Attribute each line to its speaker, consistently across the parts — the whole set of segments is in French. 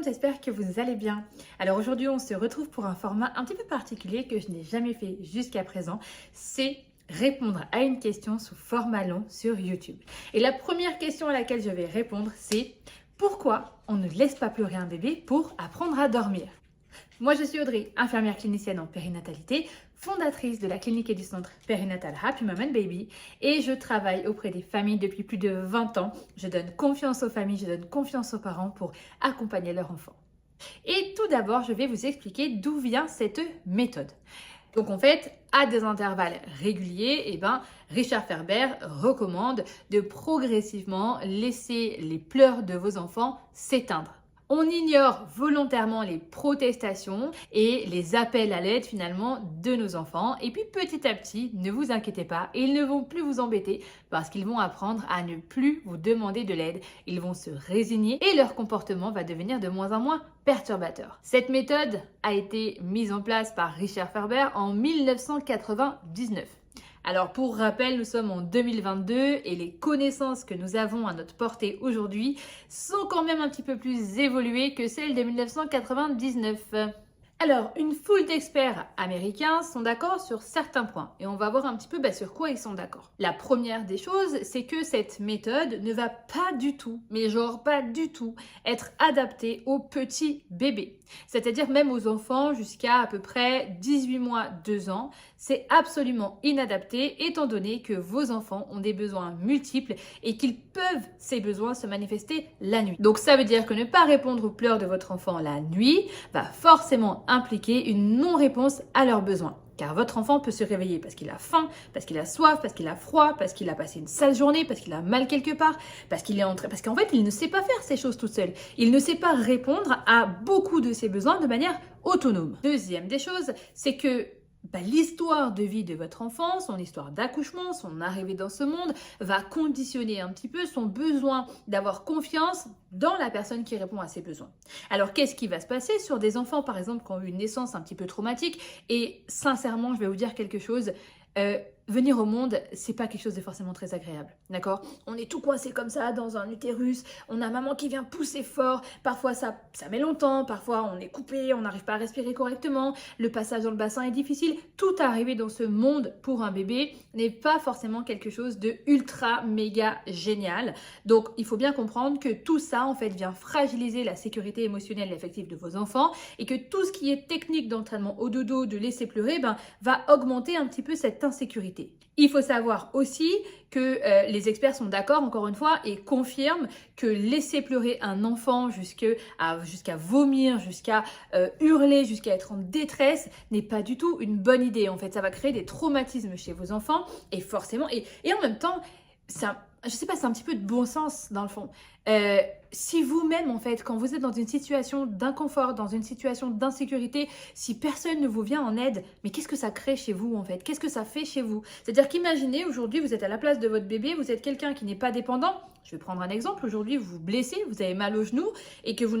Speaker 1: monde, j'espère que vous allez bien. Alors aujourd'hui, on se retrouve pour un format un petit peu particulier que je n'ai jamais fait jusqu'à présent. C'est répondre à une question sous format long sur YouTube. Et la première question à laquelle je vais répondre, c'est pourquoi on ne laisse pas pleurer un bébé pour apprendre à dormir? Moi, je suis Audrey, infirmière clinicienne en périnatalité, fondatrice de la clinique et du centre périnatal Happy Mom and Baby, et je travaille auprès des familles depuis plus de 20 ans. Je donne confiance aux familles, je donne confiance aux parents pour accompagner leurs enfants. Et tout d'abord, je vais vous expliquer d'où vient cette méthode. Donc en fait, à des intervalles réguliers, Richard Ferber recommande de progressivement laisser les pleurs de vos enfants s'éteindre. On ignore volontairement les protestations et les appels à l'aide finalement de nos enfants. Et puis petit à petit, ne vous inquiétez pas, ils ne vont plus vous embêter parce qu'ils vont apprendre à ne plus vous demander de l'aide. Ils vont se résigner et leur comportement va devenir de moins en moins perturbateur. Cette méthode a été mise en place par Richard Ferber en 1999. Alors pour rappel, nous sommes en 2022 et les connaissances que nous avons à notre portée aujourd'hui sont quand même un petit peu plus évoluées que celles de 1999. Alors, une foule d'experts américains sont d'accord sur certains points et on va voir un petit peu sur quoi ils sont d'accord. La première des choses, c'est que cette méthode ne va pas du tout, mais genre pas du tout, être adaptée aux petits bébés. C'est-à-dire même aux enfants jusqu'à à peu près 18 mois, 2 ans. C'est absolument inadapté étant donné que vos enfants ont des besoins multiples et qu'ils peuvent, ces besoins, se manifester la nuit. Donc ça veut dire que ne pas répondre aux pleurs de votre enfant la nuit va forcément impliquer une non-réponse à leurs besoins. Car votre enfant peut se réveiller parce qu'il a faim, parce qu'il a soif, parce qu'il a froid, parce qu'il a passé une sale journée, parce qu'il a mal quelque part, parce qu'en fait, il ne sait pas faire ces choses tout seul. Il ne sait pas répondre à beaucoup de ses besoins de manière autonome. Deuxième des choses, c'est que l'histoire de vie de votre enfant, son histoire d'accouchement, son arrivée dans ce monde, va conditionner un petit peu son besoin d'avoir confiance dans la personne qui répond à ses besoins. Alors, qu'est-ce qui va se passer sur des enfants, par exemple, qui ont eu une naissance un petit peu traumatique? Et sincèrement, je vais vous dire quelque chose. Venir au monde, c'est pas quelque chose de forcément très agréable, d'accord? On est tout coincé comme ça dans un utérus, on a maman qui vient pousser fort, parfois ça met longtemps, parfois on est coupé, on n'arrive pas à respirer correctement, le passage dans le bassin est difficile. Tout arriver dans ce monde pour un bébé n'est pas forcément quelque chose de ultra méga génial. Donc il faut bien comprendre que tout ça en fait vient fragiliser la sécurité émotionnelle et affective de vos enfants et que tout ce qui est technique d'entraînement au dodo, de laisser pleurer, va augmenter un petit peu cette insécurité. Il faut savoir aussi que les experts sont d'accord, encore une fois, et confirment que laisser pleurer un enfant jusqu'à vomir, jusqu'à hurler, jusqu'à être en détresse n'est pas du tout une bonne idée. En fait, ça va créer des traumatismes chez vos enfants et forcément, et en même temps, je sais pas, c'est un petit peu de bon sens dans le fond. Si vous-même, en fait, quand vous êtes dans une situation d'inconfort, dans une situation d'insécurité, si personne ne vous vient en aide, mais qu'est-ce que ça crée chez vous, en fait? Qu'est-ce que ça fait chez vous? C'est-à-dire qu'imaginez, aujourd'hui, vous êtes à la place de votre bébé, vous êtes quelqu'un qui n'est pas dépendant. Je vais prendre un exemple. Aujourd'hui, vous vous blessez, vous avez mal au genou et que vous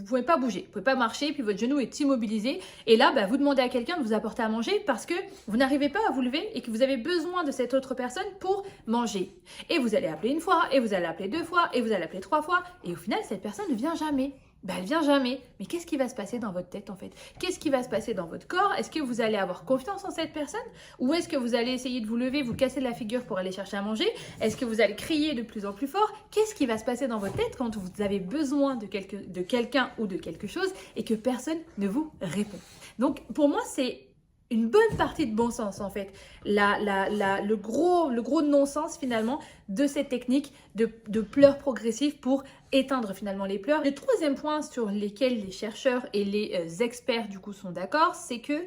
Speaker 1: pouvez pas bouger, vous pouvez pas marcher, puis votre genou est immobilisé. Et là, vous demandez à quelqu'un de vous apporter à manger parce que vous n'arrivez pas à vous lever et que vous avez besoin de cette autre personne pour manger. Et vous allez appeler une fois, et vous allez appeler 2 fois, et vous allez appeler 3 fois. Et au final, cette personne ne vient jamais. Elle vient jamais. Mais qu'est-ce qui va se passer dans votre tête en fait? Qu'est-ce qui va se passer dans votre corps? Est-ce que vous allez avoir confiance en cette personne? Ou est-ce que vous allez essayer de vous lever, vous casser la figure pour aller chercher à manger? Est-ce que vous allez crier de plus en plus fort? Qu'est-ce qui va se passer dans votre tête quand vous avez besoin de quelqu'un ou de quelque chose et que personne ne vous répond? Donc pour moi, c'est une bonne partie de bon sens en fait, le gros non-sens finalement de cette technique de pleurs progressifs pour éteindre finalement les pleurs. Le troisième point sur lequel les chercheurs et les experts du coup sont d'accord, c'est que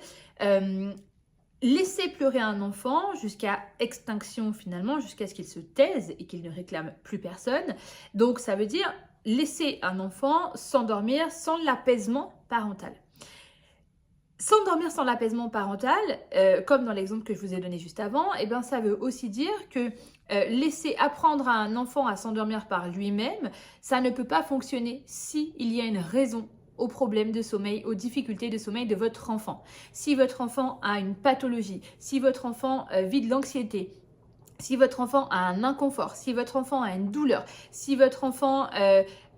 Speaker 1: laisser pleurer un enfant jusqu'à extinction finalement, jusqu'à ce qu'il se taise et qu'il ne réclame plus personne. Donc ça veut dire laisser un enfant s'endormir sans l'apaisement parental. S'endormir sans l'apaisement parental, comme dans l'exemple que je vous ai donné juste avant, ça veut aussi dire que laisser apprendre à un enfant à s'endormir par lui-même, ça ne peut pas fonctionner s'il y a une raison aux problèmes de sommeil, aux difficultés de sommeil de votre enfant. Si votre enfant a une pathologie, si votre enfant vit de l'anxiété, si votre enfant a un inconfort, si votre enfant a une douleur, si votre enfant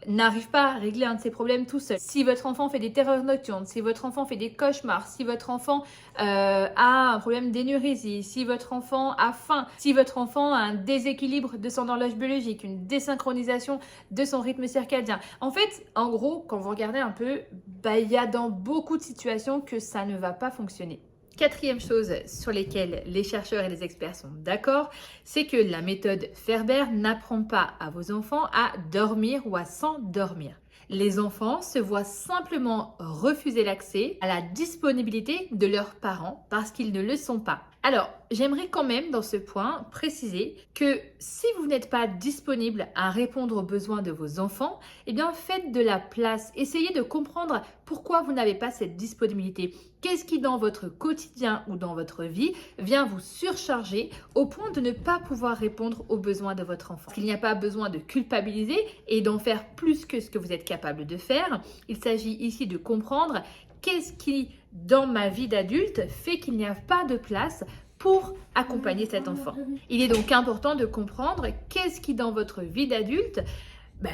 Speaker 1: n'arrive pas à régler un de ses problèmes tout seul, si votre enfant fait des terreurs nocturnes, si votre enfant fait des cauchemars, si votre enfant a un problème d'énurésie, si votre enfant a faim, si votre enfant a un déséquilibre de son horloge biologique, une désynchronisation de son rythme circadien. En fait, en gros, quand vous regardez un peu, il y a dans beaucoup de situations que ça ne va pas fonctionner. Quatrième chose sur lesquelles les chercheurs et les experts sont d'accord, c'est que la méthode Ferber n'apprend pas à vos enfants à dormir ou à s'endormir. Les enfants se voient simplement refuser l'accès à la disponibilité de leurs parents parce qu'ils ne le sont pas. Alors, j'aimerais quand même dans ce point préciser que si vous n'êtes pas disponible à répondre aux besoins de vos enfants, eh bien faites de la place, essayez de comprendre pourquoi vous n'avez pas cette disponibilité. Qu'est-ce qui dans votre quotidien ou dans votre vie vient vous surcharger au point de ne pas pouvoir répondre aux besoins de votre enfant. Il n'y a pas besoin de culpabiliser et d'en faire plus que ce que vous êtes capable de faire. Il s'agit ici de comprendre qu'est-ce qui, dans ma vie d'adulte, fait qu'il n'y a pas de place pour accompagner cet enfant. Il est donc important de comprendre qu'est-ce qui, dans votre vie d'adulte,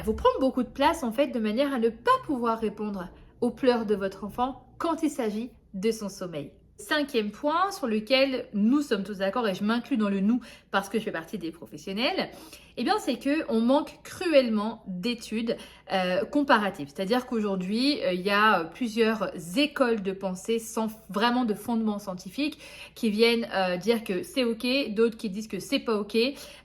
Speaker 1: vous prend beaucoup de place en fait, de manière à ne pas pouvoir répondre aux pleurs de votre enfant quand il s'agit de son sommeil. Cinquième point sur lequel nous sommes tous d'accord, et je m'inclus dans le nous parce que je fais partie des professionnels, c'est qu'on manque cruellement d'études comparatives. C'est-à-dire qu'aujourd'hui, il y a plusieurs écoles de pensée sans vraiment de fondement scientifique qui viennent dire que c'est OK, d'autres qui disent que c'est pas OK.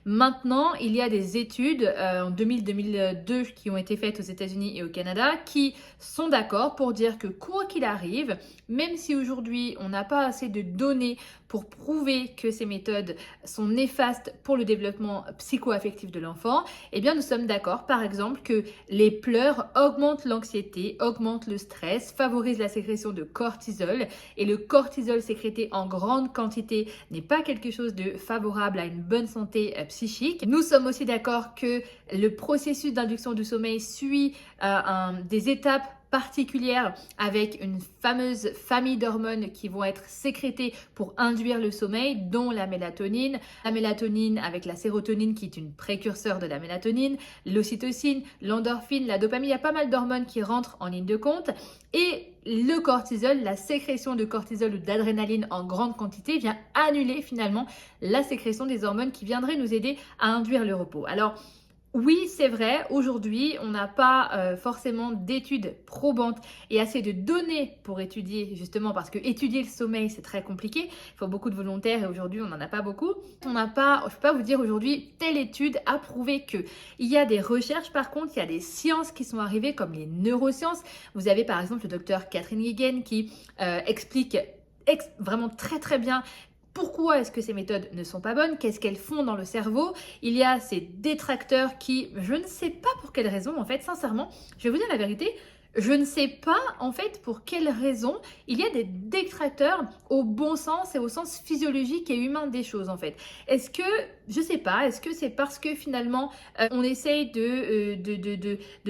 Speaker 1: Maintenant, il y a des études en 2000-2002 qui ont été faites aux États-Unis et au Canada qui sont d'accord pour dire que quoi qu'il arrive, même si aujourd'hui on n'a pas assez de données pour prouver que ces méthodes sont néfastes pour le développement psycho-affectif de l'enfant, nous sommes d'accord par exemple que les pleurs augmentent l'anxiété, augmentent le stress, favorisent la sécrétion de cortisol et le cortisol sécrété en grande quantité n'est pas quelque chose de favorable à une bonne santé psychique. Nous sommes aussi d'accord que le processus d'induction du sommeil suit des étapes particulière avec une fameuse famille d'hormones qui vont être sécrétées pour induire le sommeil, dont la mélatonine avec la sérotonine qui est une précurseur de la mélatonine, l'ocytocine, l'endorphine, la dopamine, il y a pas mal d'hormones qui rentrent en ligne de compte et le cortisol, la sécrétion de cortisol ou d'adrénaline en grande quantité vient annuler finalement la sécrétion des hormones qui viendraient nous aider à induire le repos. Alors, oui, c'est vrai, aujourd'hui, on n'a pas forcément d'études probantes et assez de données pour étudier, justement, parce que étudier le sommeil, c'est très compliqué. Il faut beaucoup de volontaires et aujourd'hui, on n'en a pas beaucoup. Je ne peux pas vous dire aujourd'hui, telle étude a prouvé que. Il y a des recherches, par contre, il y a des sciences qui sont arrivées, comme les neurosciences. Vous avez, par exemple, le docteur Catherine Guéguen qui explique vraiment très très bien pourquoi est-ce que ces méthodes ne sont pas bonnes? Qu'est-ce qu'elles font dans le cerveau? Il y a ces détracteurs qui, je ne sais pas pour quelle raison, en fait, sincèrement, je vais vous dire la vérité, je ne sais pas, en fait, pour quelle raison il y a des détracteurs au bon sens et au sens physiologique et humain des choses, en fait. Est-ce que, je sais pas, est-ce que c'est parce que finalement, on essaye de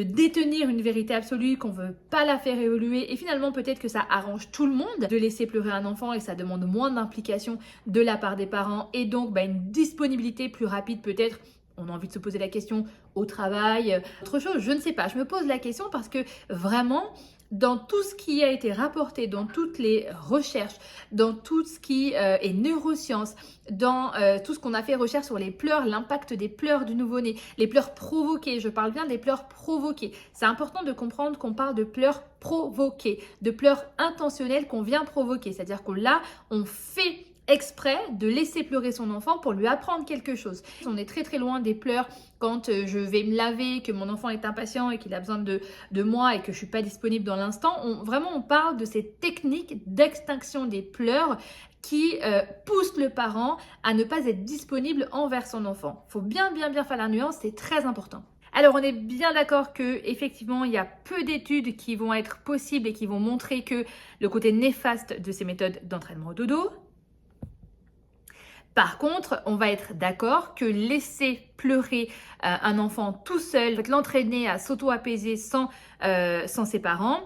Speaker 1: détenir une vérité absolue, qu'on veut pas la faire évoluer et finalement, peut-être que ça arrange tout le monde de laisser pleurer un enfant et ça demande moins d'implication de la part des parents et donc une disponibilité plus rapide peut-être. On a envie de se poser la question au travail, autre chose, je ne sais pas. Je me pose la question parce que vraiment, dans tout ce qui a été rapporté, dans toutes les recherches, dans tout ce qui est neurosciences, dans tout ce qu'on a fait recherche sur les pleurs, l'impact des pleurs du nouveau-né, les pleurs provoquées, je parle bien des pleurs provoquées. C'est important de comprendre qu'on parle de pleurs provoquées, de pleurs intentionnelles qu'on vient provoquer. C'est-à-dire que là, on fait exprès de laisser pleurer son enfant pour lui apprendre quelque chose. On est très très loin des pleurs quand je vais me laver, que mon enfant est impatient et qu'il a besoin de moi et que je suis pas disponible dans l'instant. On parle de ces techniques d'extinction des pleurs qui poussent le parent à ne pas être disponible envers son enfant. Il faut bien faire la nuance, c'est très important. Alors, on est bien d'accord que effectivement, il y a peu d'études qui vont être possibles et qui vont montrer que le côté néfaste de ces méthodes d'entraînement au dodo. Par contre, on va être d'accord que laisser pleurer un enfant tout seul, l'entraîner à s'auto-apaiser sans ses parents,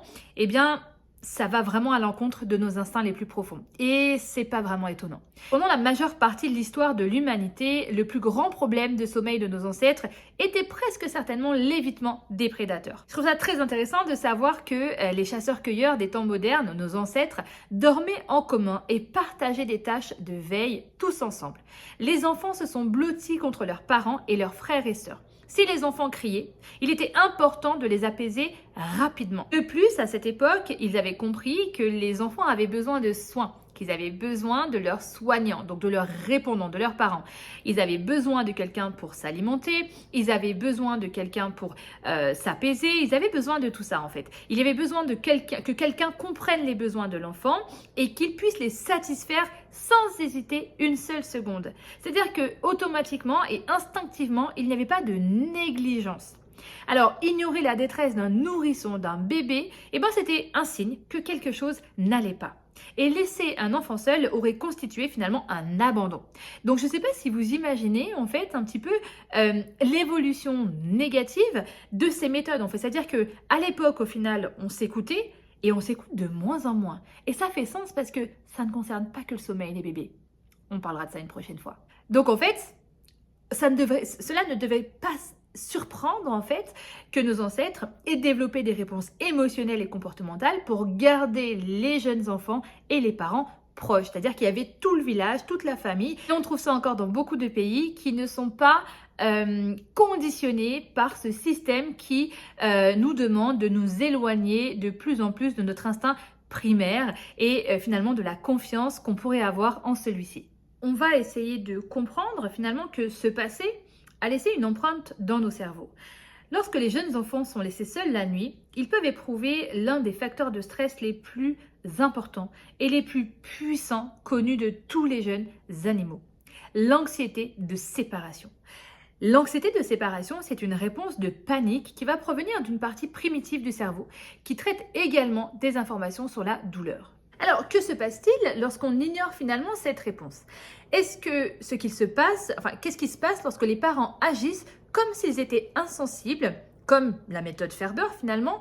Speaker 1: ça va vraiment à l'encontre de nos instincts les plus profonds. Et c'est pas vraiment étonnant. Pendant la majeure partie de l'histoire de l'humanité, le plus grand problème de sommeil de nos ancêtres était presque certainement l'évitement des prédateurs. Je trouve ça très intéressant de savoir que les chasseurs-cueilleurs des temps modernes, nos ancêtres, dormaient en commun et partageaient des tâches de veille tous ensemble. Les enfants se sont blottis contre leurs parents et leurs frères et sœurs. Si les enfants criaient, il était important de les apaiser rapidement. De plus, à cette époque, ils avaient compris que les enfants avaient besoin de soins, qu'ils avaient besoin de leurs soignants, donc de leurs répondants, de leurs parents. Ils avaient besoin de quelqu'un pour s'alimenter, ils avaient besoin de quelqu'un pour s'apaiser, ils avaient besoin de tout ça en fait. Il y avait besoin de que quelqu'un comprenne les besoins de l'enfant et qu'il puisse les satisfaire sans hésiter une seule seconde. C'est-à-dire que automatiquement et instinctivement, il n'y avait pas de négligence. Alors, ignorer la détresse d'un nourrisson, d'un bébé, c'était un signe que quelque chose n'allait pas. Et laisser un enfant seul aurait constitué finalement un abandon. Donc, je ne sais pas si vous imaginez en fait un petit peu l'évolution négative de ces méthodes. En fait, c'est-à-dire que à l'époque, au final, on s'écoutait et on s'écoute de moins en moins. Et ça fait sens parce que ça ne concerne pas que le sommeil des bébés. On parlera de ça une prochaine fois. Donc, en fait, cela ne devait pas surprendre en fait que nos ancêtres aient développé des réponses émotionnelles et comportementales pour garder les jeunes enfants et les parents proches. C'est-à-dire qu'il y avait tout le village, toute la famille. Et on trouve ça encore dans beaucoup de pays qui ne sont pas conditionnés par ce système qui nous demande de nous éloigner de plus en plus de notre instinct primaire et finalement de la confiance qu'on pourrait avoir en celui-ci. On va essayer de comprendre finalement que ce passé a laissé une empreinte dans nos cerveaux. Lorsque les jeunes enfants sont laissés seuls la nuit, ils peuvent éprouver l'un des facteurs de stress les plus importants et les plus puissants connus de tous les jeunes animaux, l'anxiété de séparation. L'anxiété de séparation, c'est une réponse de panique qui va provenir d'une partie primitive du cerveau qui traite également des informations sur la douleur. Alors, que se passe-t-il lorsqu'on ignore finalement cette réponse? Qu'est-ce qui se passe lorsque les parents agissent comme s'ils étaient insensibles, comme la méthode Ferber finalement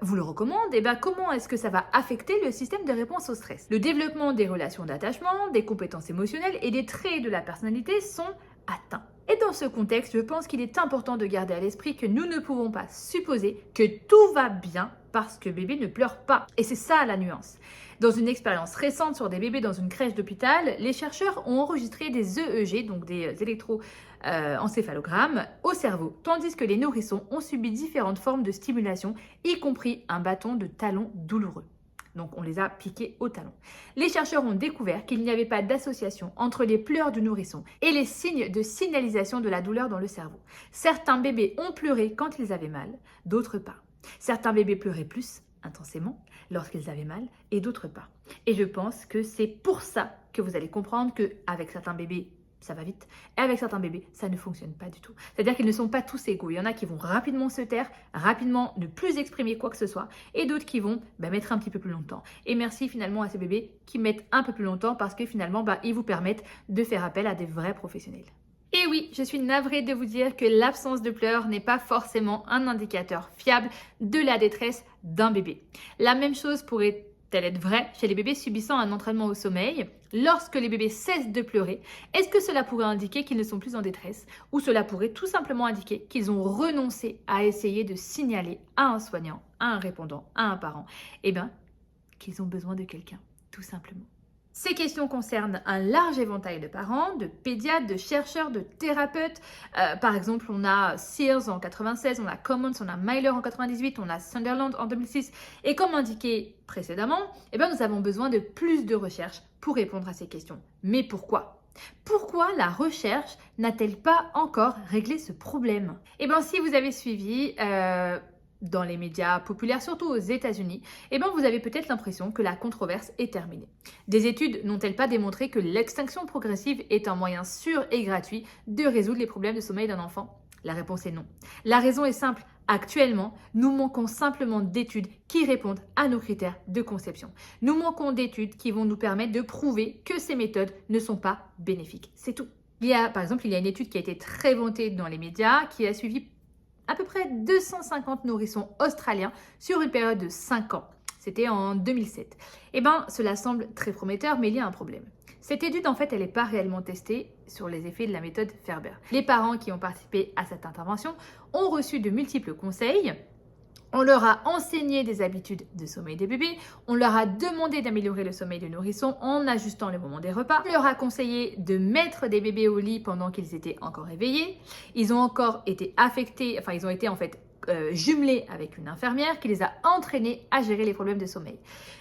Speaker 1: vous le recommande? Comment est-ce que ça va affecter le système de réponse au stress? Le développement des relations d'attachement, des compétences émotionnelles et des traits de la personnalité sont atteints. Et dans ce contexte, je pense qu'il est important de garder à l'esprit que nous ne pouvons pas supposer que tout va bien parce que bébé ne pleure pas. Et c'est ça la nuance. Dans une expérience récente sur des bébés dans une crèche d'hôpital, les chercheurs ont enregistré des EEG, donc des électroencéphalogrammes, au cerveau, tandis que les nourrissons ont subi différentes formes de stimulation, y compris un bâton de talon douloureux. Donc, on les a piqués au talon. Les chercheurs ont découvert qu'il n'y avait pas d'association entre les pleurs du nourrisson et les signes de signalisation de la douleur dans le cerveau. Certains bébés ont pleuré quand ils avaient mal, d'autres pas. Certains bébés pleuraient plus intensément lorsqu'ils avaient mal et d'autres pas. Et je pense que c'est pour ça que vous allez comprendre qu'avec certains bébés, ça va vite. Et avec certains bébés, ça ne fonctionne pas du tout. C'est-à-dire qu'ils ne sont pas tous égaux. Il y en a qui vont rapidement se taire, rapidement ne plus exprimer quoi que ce soit, et d'autres qui vont mettre un petit peu plus longtemps. Et merci finalement à ces bébés qui mettent un peu plus longtemps parce que finalement, ils vous permettent de faire appel à des vrais professionnels. Et oui, je suis navrée de vous dire que l'absence de pleurs n'est pas forcément un indicateur fiable de la détresse d'un bébé. La même chose pourrait être vraie chez les bébés subissant un entraînement au sommeil. Lorsque les bébés cessent de pleurer, est-ce que cela pourrait indiquer qu'ils ne sont plus en détresse ou cela pourrait tout simplement indiquer qu'ils ont renoncé à essayer de signaler à un soignant, à un répondant, à un parent, qu'ils ont besoin de quelqu'un, tout simplement. Ces questions concernent un large éventail de parents, de pédiatres, de chercheurs, de thérapeutes. Par exemple, on a Sears en 96, on a Commons, on a Myler en 98, on a Sunderland en 2006. Et comme indiqué précédemment, nous avons besoin de plus de recherches pour répondre à ces questions. Mais pourquoi ? Pourquoi la recherche n'a-t-elle pas encore réglé ce problème ? Si vous avez suivi dans les médias populaires, surtout aux États-Unis, vous avez peut-être l'impression que la controverse est terminée. Des études n'ont-elles pas démontré que l'extinction progressive est un moyen sûr et gratuit de résoudre les problèmes de sommeil d'un enfant ? La réponse est non. La raison est simple. Actuellement, nous manquons simplement d'études qui répondent à nos critères de conception. Nous manquons d'études qui vont nous permettre de prouver que ces méthodes ne sont pas bénéfiques. C'est tout. Par exemple, il y a une étude qui a été très vantée dans les médias qui a suivi à peu près 250 nourrissons australiens sur une période de 5 ans. C'était en 2007. Eh bien, cela semble très prometteur, mais il y a un problème. Cette étude, en fait, elle n'est pas réellement testée sur les effets de la méthode Ferber. Les parents qui ont participé à cette intervention ont reçu de multiples conseils. On leur a enseigné des habitudes de sommeil des bébés, on leur a demandé d'améliorer le sommeil de nourrisson en ajustant le moment des repas, on leur a conseillé de mettre des bébés au lit pendant qu'ils étaient encore éveillés, ils ont encore été affectés, ils ont été en fait jumelés avec une infirmière qui les a entraînés à gérer les problèmes de sommeil.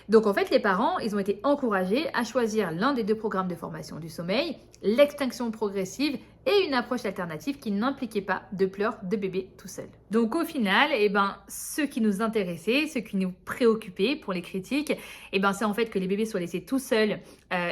Speaker 1: Donc en fait, les parents, ils ont été encouragés à choisir l'un des 2 programmes de formation du sommeil, l'extinction progressive et une approche alternative qui n'impliquait pas de pleurs de bébé tout seul. Donc au final, ce qui nous intéressait, ce qui nous préoccupait pour les critiques, c'est en fait que les bébés soient laissés tout seuls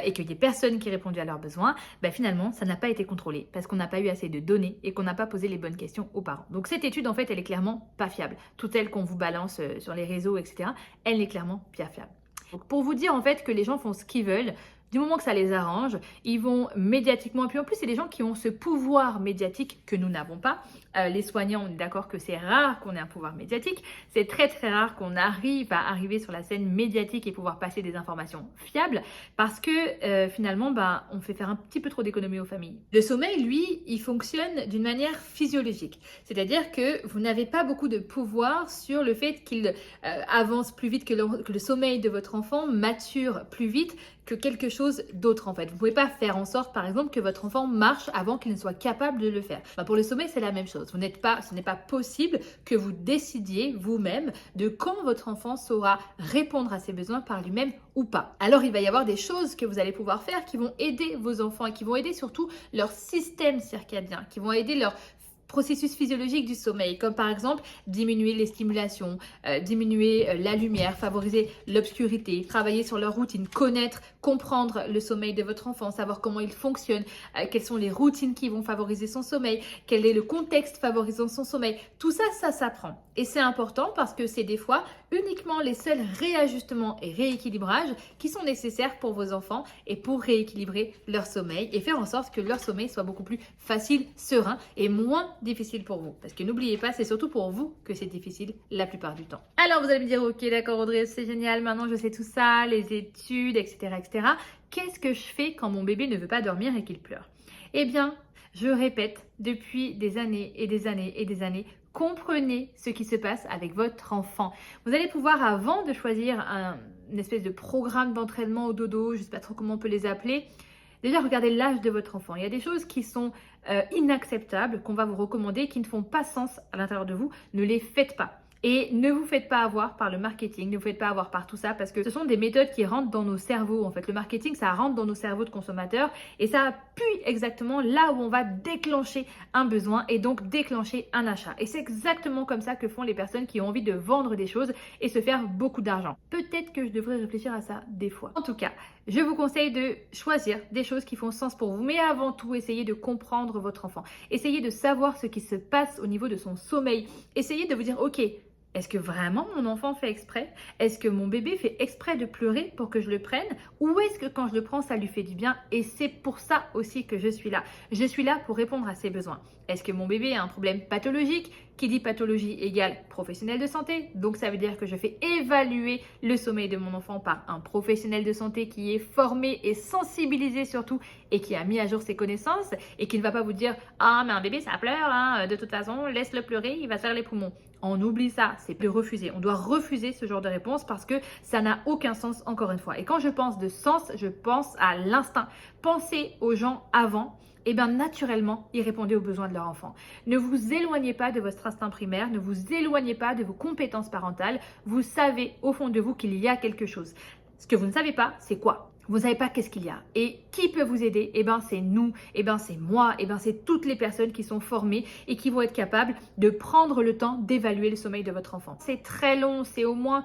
Speaker 1: et qu'il n'y ait personne qui répondait à leurs besoins. Finalement, ça n'a pas été contrôlé parce qu'on n'a pas eu assez de données et qu'on n'a pas posé les bonnes questions aux parents. Donc cette étude, en fait, elle est clairement pas fiable. Toute elle qu'on vous balance sur les réseaux, etc., elle n'est clairement pas fiable. Donc pour vous dire en fait que les gens font ce qu'ils veulent, du moment que ça les arrange, ils vont médiatiquement, et puis en plus c'est des gens qui ont ce pouvoir médiatique que nous n'avons pas. Les soignants, on est d'accord que c'est rare qu'on ait un pouvoir médiatique, c'est très très rare qu'on arrive à arriver sur la scène médiatique et pouvoir passer des informations fiables, parce que finalement on fait faire un petit peu trop d'économies aux familles. Le sommeil, lui, il fonctionne d'une manière physiologique, c'est-à-dire que vous n'avez pas beaucoup de pouvoir sur le fait qu'il avance plus vite, que le sommeil de votre enfant mature plus vite que quelque chose d'autre en fait. Vous ne pouvez pas faire en sorte par exemple que votre enfant marche avant qu'il ne soit capable de le faire. Pour le sommeil, c'est la même chose. Ce n'est pas possible que vous décidiez vous-même de quand votre enfant saura répondre à ses besoins par lui-même ou pas. Alors il va y avoir des choses que vous allez pouvoir faire qui vont aider vos enfants et qui vont aider surtout leur système circadien, qui vont aider leur processus physiologique du sommeil, comme par exemple diminuer les stimulations, diminuer la lumière, favoriser l'obscurité, travailler sur leur routine, connaître, comprendre le sommeil de votre enfant, savoir comment il fonctionne, quelles sont les routines qui vont favoriser son sommeil, quel est le contexte favorisant son sommeil. Tout ça, ça s'apprend. Et c'est important parce que c'est des fois uniquement les seuls réajustements et rééquilibrages qui sont nécessaires pour vos enfants et pour rééquilibrer leur sommeil et faire en sorte que leur sommeil soit beaucoup plus facile, serein et moins difficile pour vous. Parce que n'oubliez pas, c'est surtout pour vous que c'est difficile la plupart du temps. Alors vous allez me dire, ok d'accord Audrey, c'est génial, maintenant je sais tout ça, les études, etc. Qu'est-ce que je fais quand mon bébé ne veut pas dormir et qu'il pleure? Eh bien, je répète depuis des années et des années et des années, comprenez ce qui se passe avec votre enfant. Vous allez pouvoir, avant de choisir une espèce de programme d'entraînement au dodo, je ne sais pas trop comment on peut les appeler, déjà regardez l'âge de votre enfant. Il y a des choses qui sont inacceptables, qu'on va vous recommander, qui ne font pas sens à l'intérieur de vous. Ne les faites pas. Et ne vous faites pas avoir par le marketing, ne vous faites pas avoir par tout ça parce que ce sont des méthodes qui rentrent dans nos cerveaux. En fait, le marketing, ça rentre dans nos cerveaux de consommateurs et ça appuie exactement là où on va déclencher un besoin et donc déclencher un achat. Et c'est exactement comme ça que font les personnes qui ont envie de vendre des choses et se faire beaucoup d'argent. Peut-être que je devrais réfléchir à ça des fois. En tout cas, je vous conseille de choisir des choses qui font sens pour vous, mais avant tout, essayez de comprendre votre enfant. Essayez de savoir ce qui se passe au niveau de son sommeil. Essayez de vous dire, ok, est-ce que vraiment mon enfant fait exprès? Est-ce que mon bébé fait exprès de pleurer pour que je le prenne? Ou est-ce que quand je le prends, ça lui fait du bien? Et c'est pour ça aussi que je suis là. Je suis là pour répondre à ses besoins. Est-ce que mon bébé a un problème pathologique? Qui dit pathologie égale professionnel de santé. Donc ça veut dire que je fais évaluer le sommeil de mon enfant par un professionnel de santé qui est formé et sensibilisé surtout et qui a mis à jour ses connaissances et qui ne va pas vous dire « Ah mais un bébé ça pleure, hein, de toute façon laisse-le pleurer, il va se faire les poumons ». On oublie ça, c'est de refuser. On doit refuser ce genre de réponse parce que ça n'a aucun sens encore une fois. Et quand je pense de sens, je pense à l'instinct. Pensez aux gens avant. Et bien naturellement, ils répondaient aux besoins de leur enfant. Ne vous éloignez pas de votre instinct primaire, ne vous éloignez pas de vos compétences parentales. Vous savez au fond de vous qu'il y a quelque chose. Ce que vous ne savez pas, c'est quoi? Vous ne savez pas qu'est-ce qu'il y a. Et qui peut vous aider? Eh bien, c'est nous, eh bien, c'est moi, eh bien, c'est toutes les personnes qui sont formées et qui vont être capables de prendre le temps d'évaluer le sommeil de votre enfant. C'est très long, c'est au moins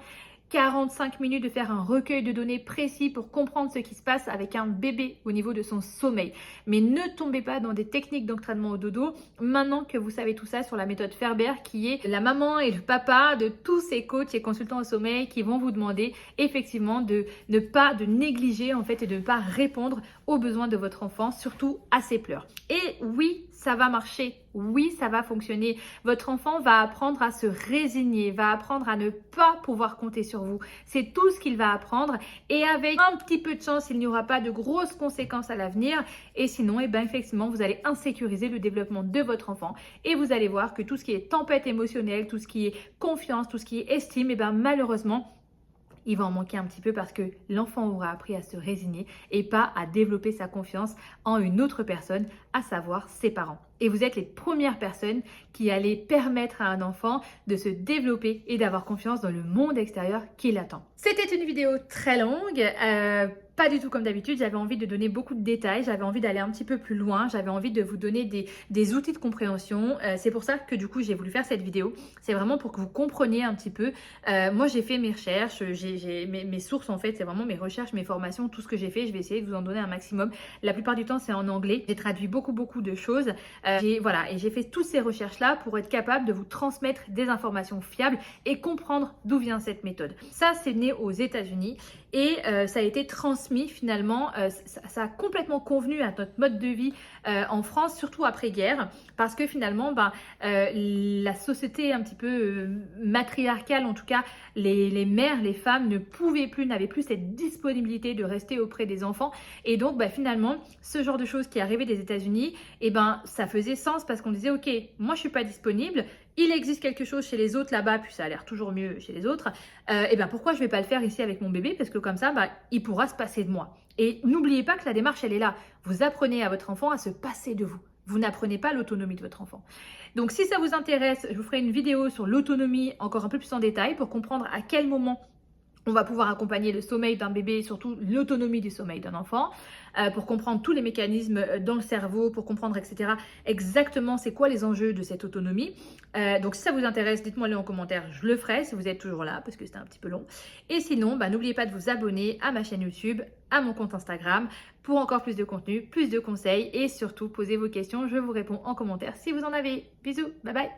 Speaker 1: 45 minutes de faire un recueil de données précis pour comprendre ce qui se passe avec un bébé au niveau de son sommeil. Mais ne tombez pas dans des techniques d'entraînement au dodo maintenant que vous savez tout ça sur la méthode Ferber qui est la maman et le papa de tous ces coachs et consultants au sommeil qui vont vous demander effectivement de ne pas négliger en fait et de ne pas répondre aux besoins de votre enfant, surtout à ses pleurs. Et oui, ça va marcher. Oui, ça va fonctionner. Votre enfant va apprendre à se résigner, va apprendre à ne pas pouvoir compter sur vous. C'est tout ce qu'il va apprendre et avec un petit peu de chance, il n'y aura pas de grosses conséquences à l'avenir. Et sinon, effectivement, vous allez insécuriser le développement de votre enfant et vous allez voir que tout ce qui est tempête émotionnelle, tout ce qui est confiance, tout ce qui est estime, malheureusement, il va en manquer un petit peu parce que l'enfant aura appris à se résigner et pas à développer sa confiance en une autre personne, à savoir ses parents. Et vous êtes les premières personnes qui allez permettre à un enfant de se développer et d'avoir confiance dans le monde extérieur qui l'attend. C'était une vidéo très longue, pas du tout comme d'habitude. J'avais envie de donner beaucoup de détails, j'avais envie d'aller un petit peu plus loin, j'avais envie de vous donner des outils de compréhension. C'est pour ça que du coup j'ai voulu faire cette vidéo. C'est vraiment pour que vous compreniez un petit peu. Moi j'ai fait mes recherches, mes sources en fait, c'est vraiment mes recherches, mes formations, tout ce que j'ai fait. Je vais essayer de vous en donner un maximum. La plupart du temps c'est en anglais. J'ai traduit beaucoup de choses. Et j'ai fait toutes ces recherches-là pour être capable de vous transmettre des informations fiables et comprendre d'où vient cette méthode. Ça, c'est né aux États-Unis et ça a été transmis finalement, ça a complètement convenu à notre mode de vie en France, surtout après-guerre, parce que finalement, la société un petit peu matriarcale, en tout cas, les mères, les femmes ne pouvaient plus, n'avaient plus cette disponibilité de rester auprès des enfants. Et donc, finalement, ce genre de choses qui arrivaient des États-Unis, ça faisait sens parce qu'on disait, ok, moi je suis pas disponible, il existe quelque chose chez les autres là-bas, puis ça a l'air toujours mieux chez les autres, pourquoi je vais pas le faire ici avec mon bébé? Parce que comme ça, il pourra se passer de moi. Et n'oubliez pas que la démarche, elle est là. Vous apprenez à votre enfant à se passer de vous. Vous n'apprenez pas l'autonomie de votre enfant. Donc si ça vous intéresse, je vous ferai une vidéo sur l'autonomie encore un peu plus en détail pour comprendre à quel moment on va pouvoir accompagner le sommeil d'un bébé et surtout l'autonomie du sommeil d'un enfant pour comprendre tous les mécanismes dans le cerveau, pour comprendre, etc. exactement c'est quoi les enjeux de cette autonomie. Donc si ça vous intéresse, dites-moi-le en commentaire, je le ferai si vous êtes toujours là parce que c'était un petit peu long. Et sinon, n'oubliez pas de vous abonner à ma chaîne YouTube, à mon compte Instagram pour encore plus de contenu, plus de conseils et surtout posez vos questions. Je vous réponds en commentaire si vous en avez. Bisous, bye bye.